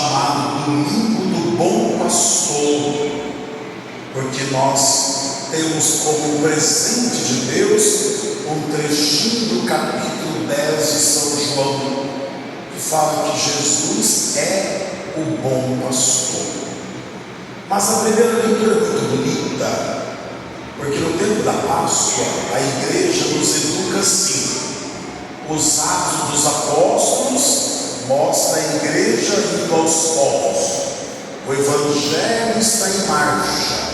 chamado Domingo do Bom Pastor, porque nós temos como presente de Deus um trechinho do capítulo 10 de São João, que fala que Jesus é o bom pastor. Mas a primeira leitura é muito bonita, porque no tempo da Páscoa a igreja nos educa assim. Os Atos dos Apóstolos mostra a igreja indo aos povos. O Evangelho está em marcha.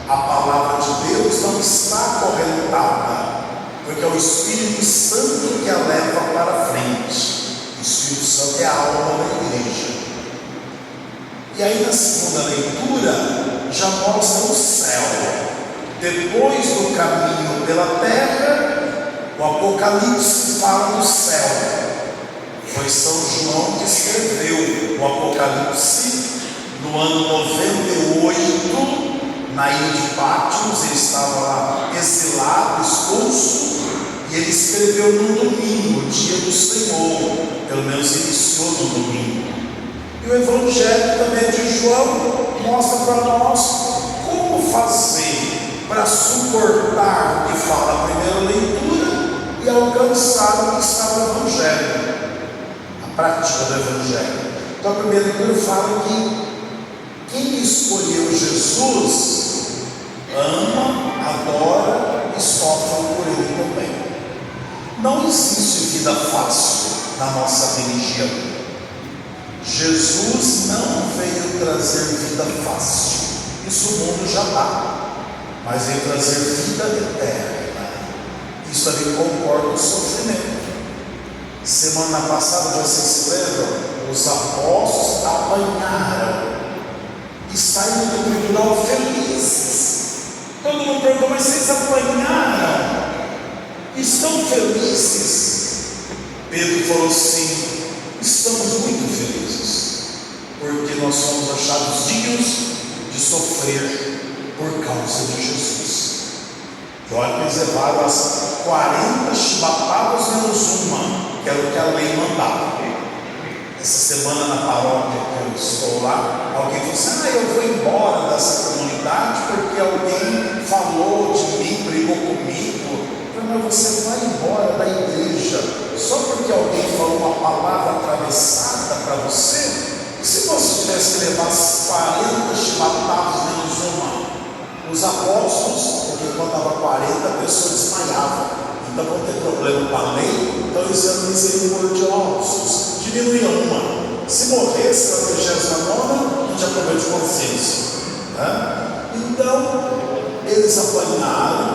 A palavra de Deus não está acorrentada, porque é o Espírito Santo que a leva para frente. O Espírito Santo é a alma da igreja. E aí na segunda leitura já mostra o céu. Depois do caminho pela terra, o Apocalipse fala do céu. Foi São João que escreveu o Apocalipse no ano 98, na ilha de Patmos. Ele estava lá exilado, expulso, e ele escreveu no domingo, dia do Senhor, pelo menos iniciou no domingo. E o Evangelho também de João mostra para nós como fazer para suportar o que fala a primeira leitura e alcançar o que está no Evangelho, a prática do Evangelho. Então a primeira leitura fala que quem escolheu Jesus ama, adora e sofre por ele também. Não existe vida fácil na nossa religião. Jesus não veio trazer vida fácil, isso o mundo já dá, mas veio trazer vida eterna. Isso também comporta o sofrimento. Semana passada, vocês se lembram? Os apóstolos apanharam e saíram do tribunal felizes. Todo mundo perguntou: mas vocês apanharam? Estão felizes? Pedro falou assim: estamos muito felizes, porque nós somos achados dignos de sofrer por causa de Jesus. E olha que eles levaram as 40 chibatadas menos uma, que era o que a lei mandava. Essa semana na paróquia que eu estou lá, alguém falou assim: eu vou embora dessa comunidade porque alguém falou de mim, brigou comigo. Eu falei: mas você vai embora da igreja só porque alguém falou uma palavra atravessada para você? E se você tivesse que levar as 40 chibatadas menos uma? Os apóstolos, porque quando estava 40 a pessoa desmaiava, então vão ter problema com a lei, então eles eram misericordiosos, diminuíam uma. Se morresse na 39ª, não tinha problema de consciência, né? Então eles apanharam,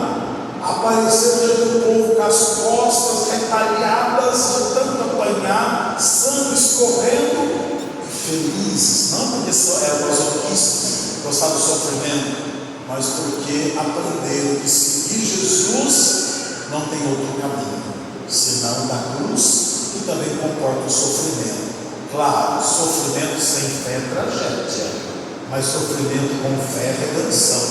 apareceram diante do povo com as costas retalhadas de tanto apanhar, sangue escorrendo, e felizes, não porque eram masoquistas, gostavam do sofrimento, mas porque aprenderam que seguir Jesus não tem outro caminho, senão da cruz, que também comporta o sofrimento. Claro, sofrimento sem fé é tragédia, mas sofrimento com fé é redenção.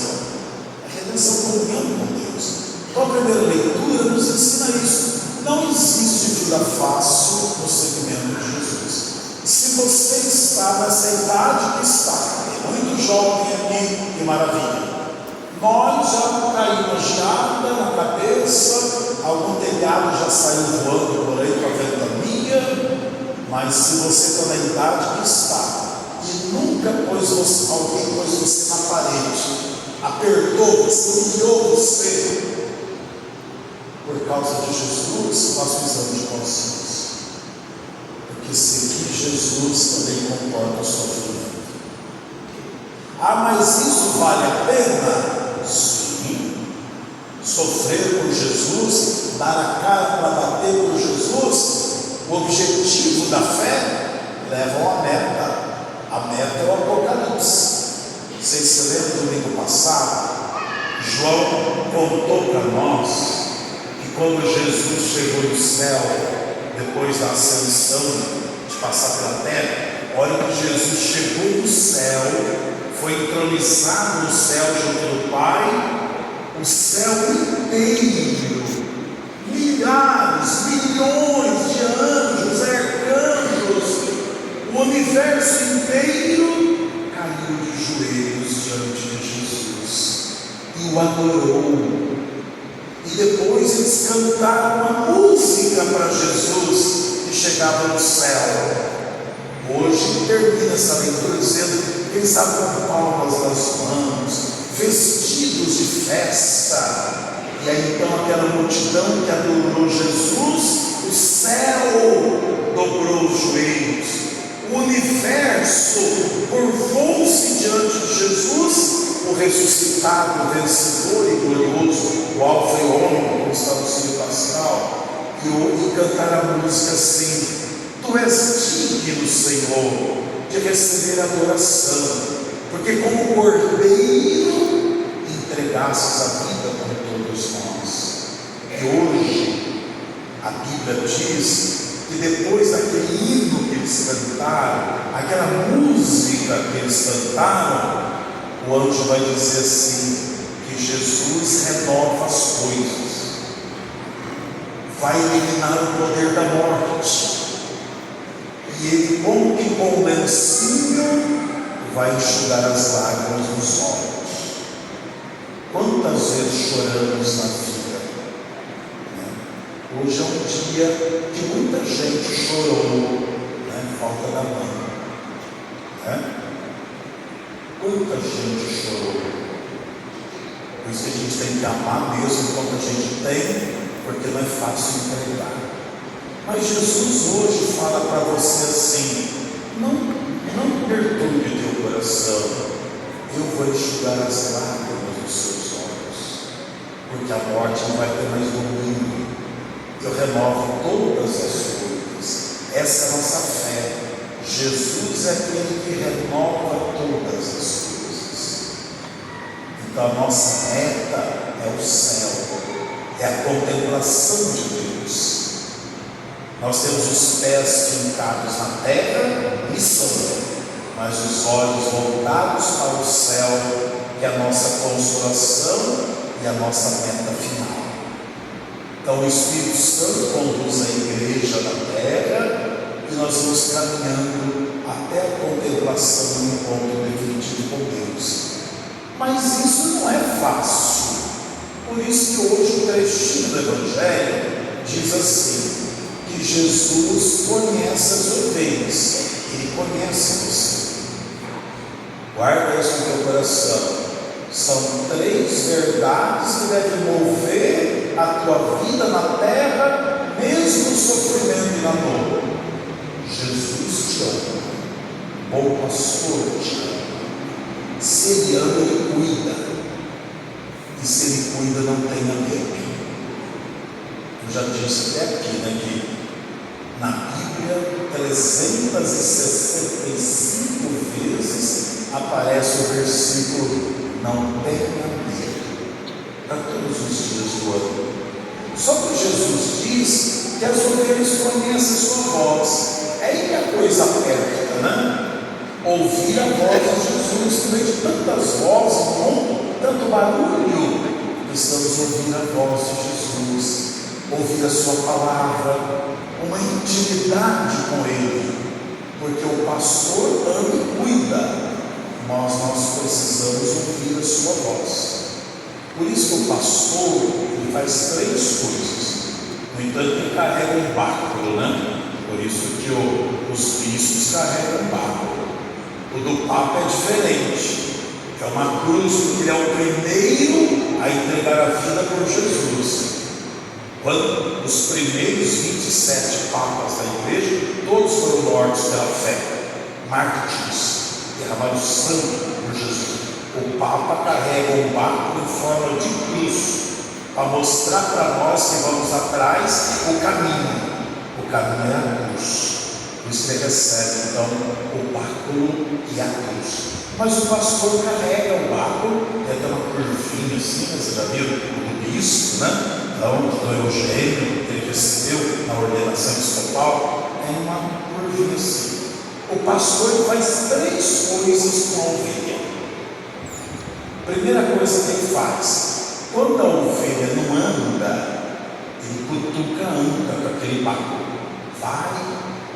A redenção é comunhão com Deus. Então a primeira leitura nos ensina isso. Não existe vida fácil no seguimento de Jesus. Se você está nessa idade que está, tem muito jovem aqui, que maravilha. Nós já caímos uma geada na cabeça, algum telhado já saiu voando por aí com a ventania, mas se você está na idade que está e nunca alguém pôs você na parede, apertou você, humilhou você, por causa de Jesus, faça um exame de consciência, porque seguir Jesus também comporta o sofrimento. Mas isso vale a pena? Sim. Sofrer por Jesus, dar a cara para bater por Jesus, o objetivo da fé leva a meta. A meta é o Apocalipse. Vocês se lembram do domingo passado? João contou para nós que quando Jesus chegou no céu, depois da ascensão, de passar pela terra, olha que Jesus chegou no céu, foi entronizado no céu junto do Pai, o céu inteiro, milhares, milhões de anjos, arcanjos, O universo inteiro caiu de joelhos diante de Jesus e o adorou. E depois eles cantaram uma música para Jesus que chegava no céu. Hoje termina essa leitura dizendo que eles estavam com palmas nas mãos, vestidos de festa. E aí então aquela multidão que adorou Jesus, o céu dobrou os joelhos, o universo curvou-se diante de Jesus, o ressuscitado, vencedor e glorioso, o alfa e o ômega, como está no Sírio Pascal, e cantar a música assim: Tu és digno, Senhor, de receber adoração, porque como cordeiro entregastes a vida por todos nós. E hoje a Bíblia diz que depois daquele hino que eles cantaram, aquela música que eles cantaram, o anjo vai dizer assim, que Jesus renova as coisas, vai eliminar o poder da morte, e ele, como que com um lencinho, vai enxugar as lágrimas dos olhos. Quantas vezes choramos na vida? Hoje é um dia que muita gente chorou, falta da mãe. Muita gente chorou. Por isso que a gente tem que amar mesmo enquanto a gente tem, porque não é fácil entregar. Mas Jesus hoje fala para você assim: não perturbe teu coração, eu vou enxugar as lágrimas dos seus olhos, porque a morte não vai ter mais domínio. Eu renovo todas as coisas. Essa é a nossa fé. Jesus é aquele que renova todas as coisas. Então a nossa meta é o céu, é a contemplação de Deus. Nós temos os pés fincados na terra, missão, mas os olhos voltados para o céu, que é a nossa consolação e a nossa meta final. Então o Espírito Santo conduz a igreja na terra e nós vamos caminhando até a contemplação e o encontro definitivo com Deus. Mas isso não é fácil. Por isso que hoje o trechinho do Evangelho diz assim: que Jesus conhece as ovelhas, Ele conhece você. Guarda isso no teu coração. São 3 verdades que devem mover a tua vida na terra, mesmo no sofrimento e na dor. Jesus te ama, bom pastor te ama. Se Ele ama, Ele cuida. E se Ele cuida, não tenha medo. Eu já disse até aqui, que na Bíblia 365 vezes aparece o versículo não tenha medo, para todos os dias do ano. Só que Jesus diz que as ovelhas conhecem sua voz. É aí que a coisa aperta, Ouvir a voz de Jesus, no meio de tantas vozes no mundo, tanto barulho, estamos ouvindo a voz de Jesus, ouvir a sua palavra, uma intimidade com Ele, porque o pastor ama e cuida, mas nós precisamos ouvir a sua voz. Por isso que o pastor, ele faz 3 coisas. No entanto, ele carrega um báculo, Por isso que os bispos carregam um báculo. O do Papa é diferente, é uma cruz, porque ele é o primeiro a entregar a vida por Jesus. Quando os primeiros 27 papas da igreja, todos foram mortos pela fé, mártires, derramaram sangue por Jesus. O Papa carrega um báculo em forma de cruz, para mostrar para nós que vamos atrás o caminho. O caminho é a cruz. Por isso que ele recebe então o báculo e a cruz. Mas o pastor carrega o báculo, tem uma curvinha assim, você já viu? O bispo, Então, do Eugênio, que ele recebeu na ordenação episcopal, tem uma curvinha assim. O pastor faz 3 coisas com a ovelha. Primeira coisa que ele faz, quando a ovelha não anda, ele cutuca a anta com aquele báculo.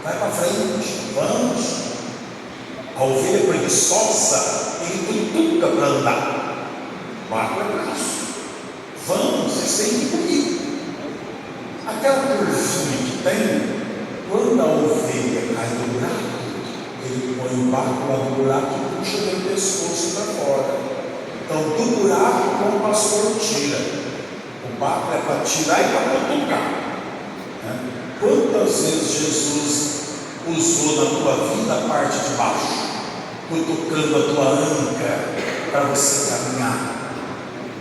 Vai para frente, vamos. A ovelha preguiçosa, ele cutuca para andar. Marca o braço. Vamos, vocês têm que ir comigo. Aquela curvinha que tem, quando a ovelha cai do buraco, ele põe o barco lá no buraco e puxa pelo pescoço para fora. Então, do buraco, o pastor tira. O barco é para tirar e para cutucar. Quantas vezes Jesus usou na tua vida a parte de baixo, cutucando a tua anca para você caminhar?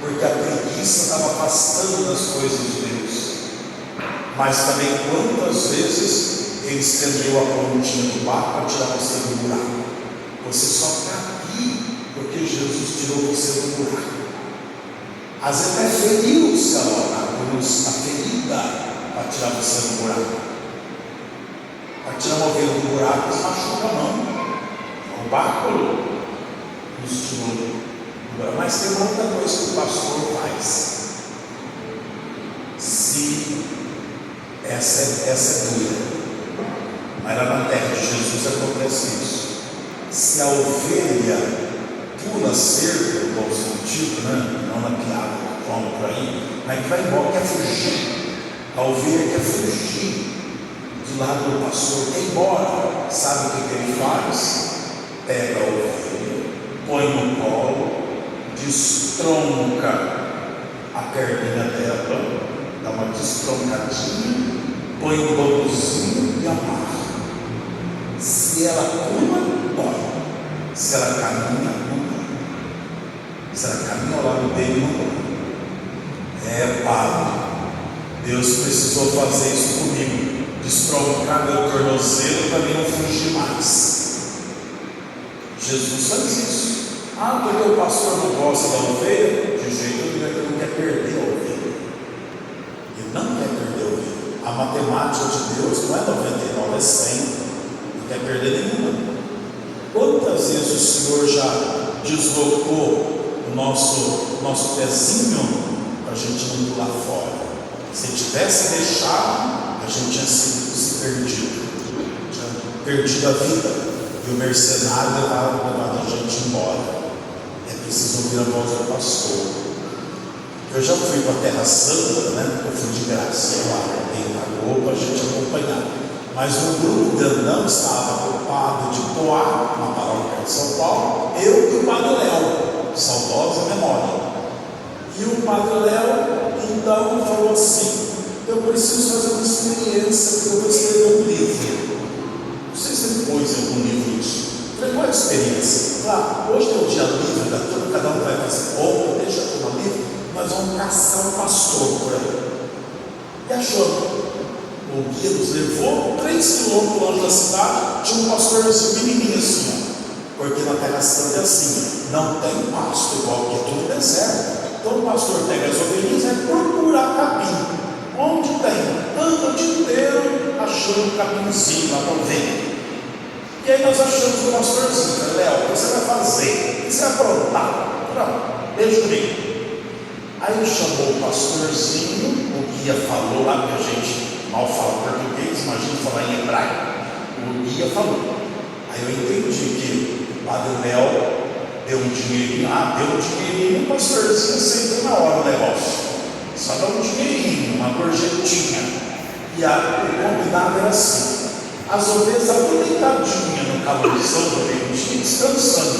Porque a preguiça estava afastando das coisas de Deus. Mas também quantas vezes ele estendeu a pontinha do barco para tirar você do buraco? Você só está aqui porque Jesus tirou você do buraco. Às vezes até feriu-se na cruz, a ferida, para tirar você do buraco. Para tirar uma ovelha do buraco, você machuca a mão. O barco nos tirou do buraco. Mas tem uma outra coisa que o pastor faz. Se essa é dura, mas lá na terra de Jesus acontece isso. Se a ovelha pula cerca, no bom sentido, não na piada, como por aí, mas que vai embora, quer fugir. A ovelha quer fugir do lado do pastor, quer ir embora. Sabe o que ele faz? Pega a ovelha, põe no colo, destronca a perninha dela, dá uma destroncadinha, põe um bambuzinho e amarra. Se ela pula, dói. Se ela caminha, não dói. Se ela caminha ao lado dele, não dói. Padre, Deus precisou fazer isso comigo, destroncar meu tornozelo para mim não fugir mais. Jesus faz isso. Porque o pastor não gosta da ovelha? De jeito nenhum, ele não quer perder a ovelha. Ele não quer perder a ovelha. A matemática de Deus não é 99, é 100. Não quer perder nenhuma. Quantas vezes o Senhor já deslocou o nosso pezinho para a gente não pular fora? Se tivesse deixado, a gente tinha se perdido. Tinha perdido a vida. E o mercenário levava a gente embora. É preciso ouvir a voz do pastor. Eu já fui para a Terra Santa, eu fui de graça lá, ele pagou para a gente acompanhar. Mas um grupo grandão estava com o padre de Poá, na paróquia de São Paulo, eu e o padre Léo, saudosa memória. E o padre Léo, então, falou assim: eu preciso fazer uma experiência, porque eu vou escrever um livro. Não sei se depois em algum livro isso. Falei, qual é a experiência? Claro, hoje é o dia livre da turma, cada um vai fazer compra, deixa a turma livre, nós vamos caçar um pastor por aí. E achou? O guia nos levou 3 quilômetros longe da cidade, tinha um pastorzinho pequenininho assim, porque na Terra Santa é assim, não tem pasto igual que é tudo deserto. Então o pastor pega as ovelhinhas e vai procurar capim. Onde tem? Anda o dia inteiro achando capinzinho lá para ovelha. E aí nós achamos o pastorzinho. Léo, o que você vai fazer? O que você vai aprontar? Pronto, deixa comigo. Aí ele chamou o pastorzinho, o guia falou lá, que a gente mal fala português, imagina falar em hebraico. O guia falou. Aí eu entendi que o padre Léo deu um dinheirinho, deu um dinheirinho, o pastorzinho aceitou na hora o negócio. Só dá um dinheirinho, uma gorjetinha. E o combinado era assim: as ovelhas estavam tudo deitadinhas no calorzão do ventinho, descansando,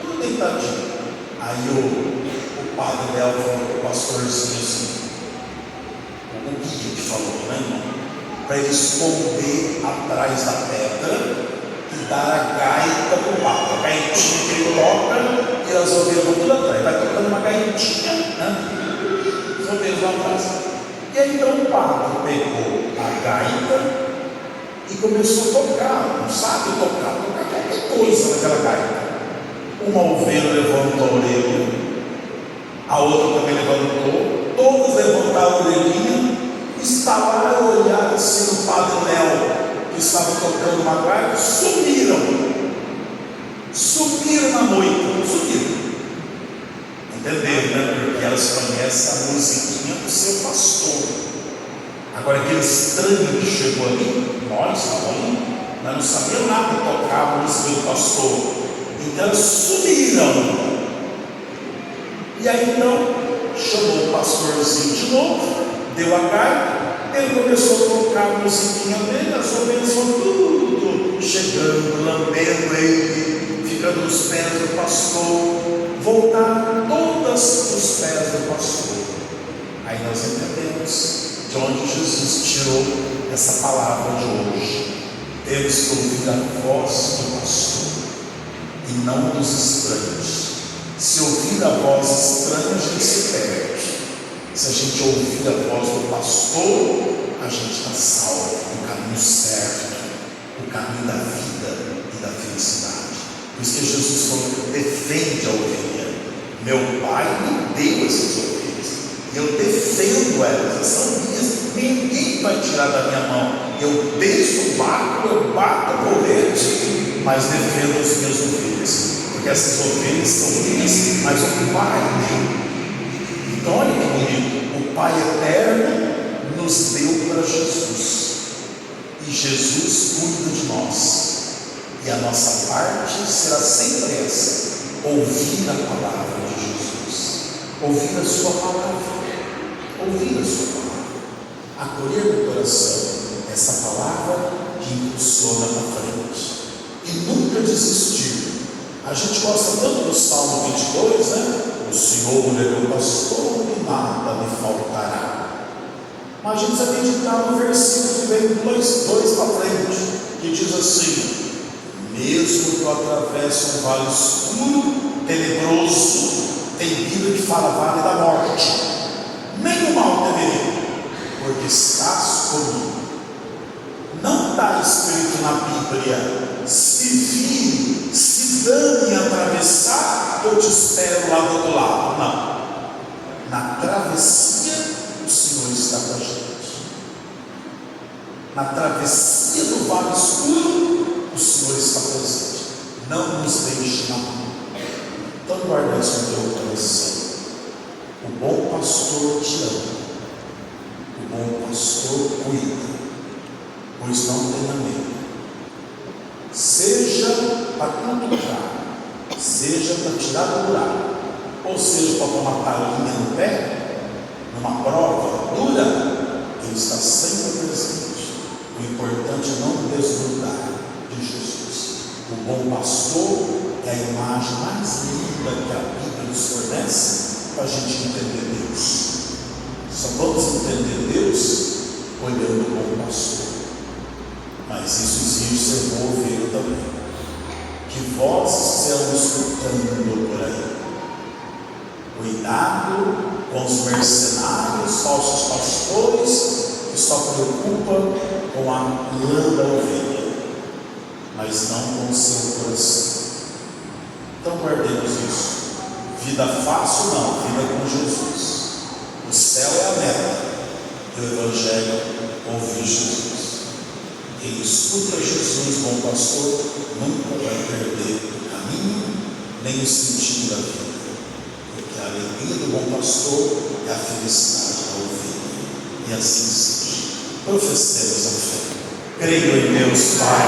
tudo deitadinho. Aí o padre Léo falou para o pastorzinho assim, o guia que falou, irmão? Para ele esconder atrás da pedra e dar a gaita para o papo. A gaitinha que ele toca e as ovelhas vão tudo atrás. Vai tocando uma gaitinha, as ovelhas vão atrás. E aí então o padre pegou a gaita e começou a tocar. Não sabe tocar qualquer coisa naquela gaita. Uma ovelha levantou a orelha, a outra também levantou, todos levantaram a orelhinha, estavam a olhar assim no padre Léo, que estava tocando uma gaita, sumiram na noite, sumiram. Entenderam, Porque elas conhecem a musiquinha do seu pastor. Agora, aquele estranho que chegou ali, nós não sabíamos nada de tocar a música do pastor. Então elas sumiram. E aí então chamou o pastorzinho de novo, deu a carga, ele começou a colocar a musiquinha dele, as ovelhas vão tudo chegando, lambendo ele, ficando nos pés do pastor, voltaram todas os pés do pastor. Aí nós entendemos de onde Jesus tirou essa palavra de hoje. Temos que ouvir a voz do pastor e não dos estranhos. Se ouvir a voz estranha, a gente se perde. Se a gente ouvir a voz do pastor, a gente está salvo, no caminho certo, no caminho da vida e da felicidade. Por isso que Jesus falou: defende a ovelha. Meu Pai me deu essas ovelhas, e eu defendo elas, elas são minhas, ninguém vai tirar da minha mão. Eu desço o barco, eu bato a corrente, mas defendo as minhas ovelhas, porque essas ovelhas são minhas, mas o Pai deu. Então olha que bonito, o Pai eterno nos deu para Jesus, e Jesus cuida de nós, e a nossa parte será sempre essa: ouvir a palavra de Jesus, ouvir a sua palavra, ouvir a sua palavra, acolher no coração essa palavra que impulsiona para frente, e nunca desistir. A gente gosta tanto do Salmo 22, né? O Senhor é meu pastor e nada me faltará. Mas a gente precisa meditar no versículo que vem dois para frente, que diz assim: mesmo que eu atravesse um vale escuro, tenebroso, tem Bíblia que fala vale da morte, nem o mal temerei, porque estás comigo. Não está escrito na Bíblia: se vir, se dane atravessar, eu te espero lá do outro lado. Não. Na travessia, o Senhor está com a gente. Na travessia do vale escuro, o Senhor está presente. Não nos deixe na mão. Então guarda isso no teu coração. O bom pastor te ama. O bom pastor cuida. Pois não tenha medo. Seja para cutucar, seja para tirar do buraco, ou seja para matar a linha no pé, numa prova dura, Ele está sempre presente. O importante é não desgrudar de Jesus. O bom pastor é a imagem mais linda que a Bíblia nos fornece para a gente entender Deus. Só vamos entender Deus olhando o bom pastor. Mas isso exige ser bom ovelha também. Que vozes estão escutando por aí? Cuidado com os mercenários, falsos pastores, que só preocupam com a lã da ovelha, mas não com o seu coração. Então guardemos isso. Vida fácil não, vida com Jesus. O céu é a meta, e o Evangelho ouvir Jesus. Quem escuta Jesus, bom pastor, nunca vai perder o caminho, nem o sentido da vida, porque a alegria do bom pastor é a felicidade da ovelha, e assim seja. Professemos a fé. Creio em Deus Pai